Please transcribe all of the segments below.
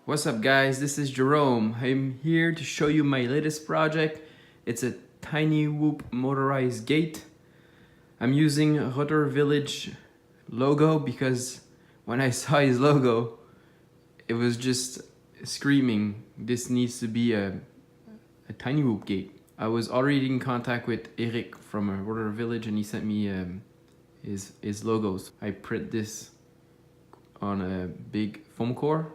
What's up guys, this is Jerome. I'm here to show you my latest project. It's a tinywhoop motorized gate. I'm using a Rotor Village logo because when I saw his logo, it was just screaming, this needs to be a tinywhoop gate. I was already in contact with Eric from Rotor Village and he sent me his logos. I print this on a big foam core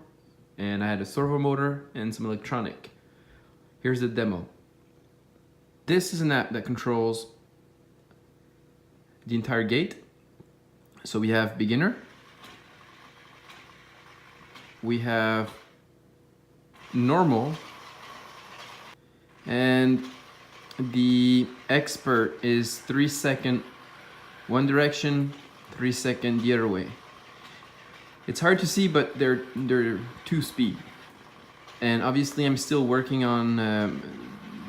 and I had a servo motor and some electronic. Here's the demo. This is an app that controls the entire gate. So we have beginner, we have normal, and the expert is 3 second one direction, 3 second the other way. It's hard to see, but they're 2-speed. And obviously I'm still working on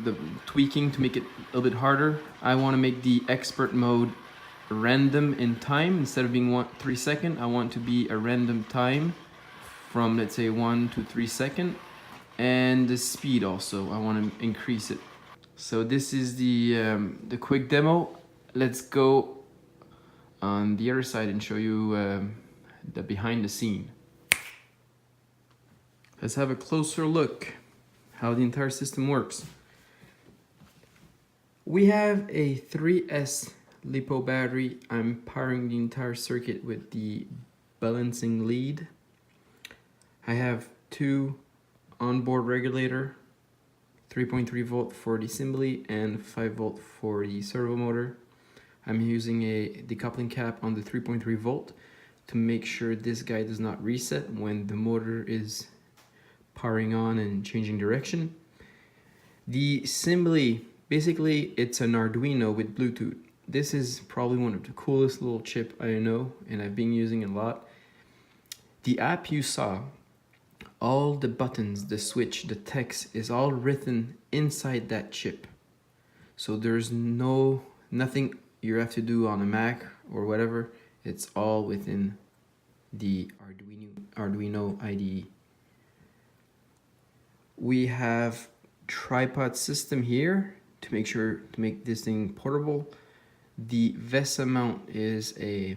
the tweaking to make it a little bit harder. I want to make the expert mode random in time. Instead of being 3 second, I want to be a random time from, let's say, 1 to 3 second. And the speed also, I want to increase it. So this is the quick demo. Let's go on the other side and show you the behind the scene. Let's have a closer look how the entire system works. We have a 3S LiPo battery. I'm powering the entire circuit with the balancing lead. I have 2 onboard regulator, 3.3 volt for the assembly and 5 volt for the servo motor. I'm using a decoupling cap on the 3.3 volt to make sure this guy does not reset when the motor is powering on and changing direction. The assembly, basically it's an Arduino with Bluetooth. This is probably one of the coolest little chip I know and I've been using a lot. The app you saw, all the buttons, the switch, the text is all written inside that chip. So there's nothing you have to do on a Mac or whatever. It's all within the Arduino IDE. We have tripod system here to make this thing portable. The VESA mount is a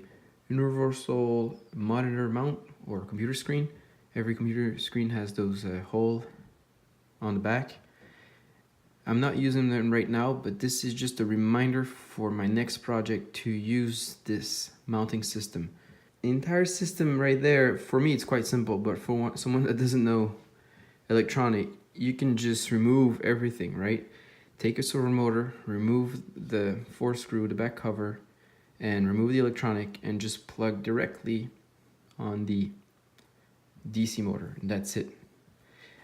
universal monitor mount or computer screen. Every computer screen has those hole on the back. I'm not using them right now, but this is just a reminder for my next project to use this mounting system. The entire system right there, for me it's quite simple, but for someone that doesn't know electronic, you can just remove everything, right? Take a servo motor, remove the 4 screw, the back cover, and remove the electronic and just plug directly on the DC motor, and that's it.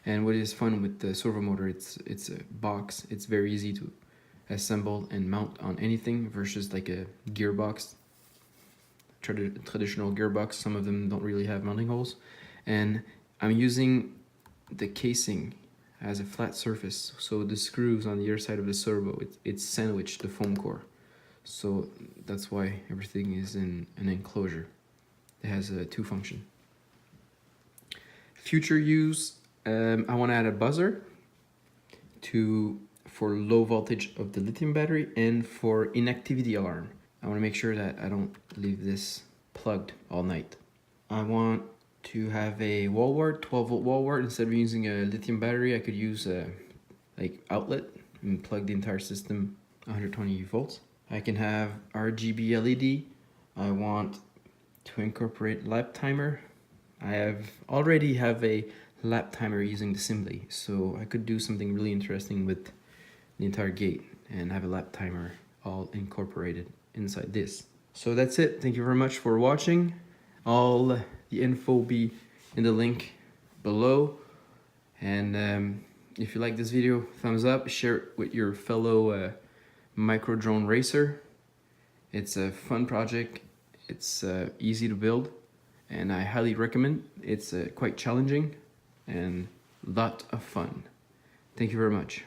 And what is fun with the servo motor, it's a box. It's very easy to assemble and mount on anything versus like a gearbox, traditional gearbox. Some of them don't really have mounting holes. And I'm using the casing as a flat surface, so the screws on the other side of the servo, it's sandwiched the foam core. So that's why everything is in an enclosure. It has a 2 function. Future use, I want to add a buzzer for low voltage of the lithium battery and for inactivity alarm. I want to make sure that I don't leave this plugged all night. I want to have a wall wart, 12 volt wall wart. Instead of using a lithium battery, I could use a outlet and plug the entire system 120 volts. I can have RGB LED. I want to incorporate lap timer. I already have a lap timer using the assembly, so I could do something really interesting with the entire gate and have a lap timer all incorporated inside this. So that's it. Thank you very much for watching. All the info will be in the link below. And if you like this video, thumbs up, share it with your fellow micro drone racer. It's a fun project. It's easy to build, and I highly recommend. It's quite challenging and a lot of fun. Thank you very much.